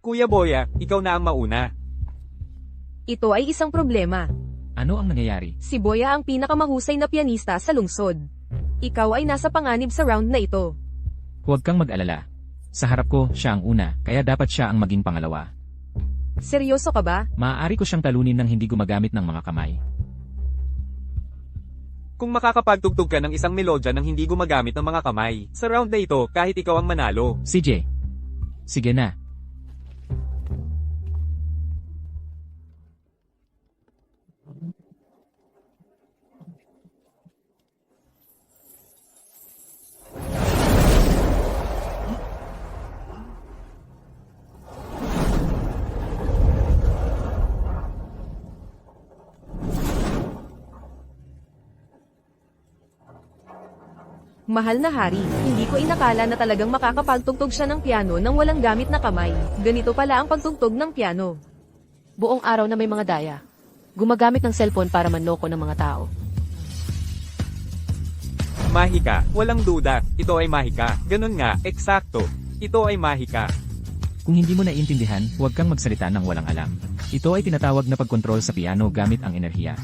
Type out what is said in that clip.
Kuya Boya, ikaw na ang mauna. Ito ay isang problema. Ano ang nangyayari? Si Boya ang pinakamahusay na pianista sa lungsod. Ikaw ay nasa panganib sa round na ito. Huwag kang mag-alala. Sa harap ko, siya ang una, kaya dapat siya ang maging pangalawa. Seryoso ka ba? Maaari ko siyang talunin ng hindi gumagamit ng mga kamay. Kung makakapagtugtog ka ng isang melodya ng hindi gumagamit ng mga kamay, sa round na ito kahit ikaw ang manalo. CJ. Sige na. Mahal na hari, hindi ko inakala na talagang makakapagtugtog siya ng piano nang walang gamit na kamay. Ganito pala ang pagtugtog ng piano. Buong araw na may mga daya. Gumagamit ng cellphone para manloko ng mga tao. Mahika, walang duda, ito ay mahika. Ganun nga, eksakto. Ito ay mahika. Kung hindi mo naiintindihan, huwag kang magsalita ng walang alam. Ito ay tinatawag na pagkontrol sa piano gamit ang enerhiya.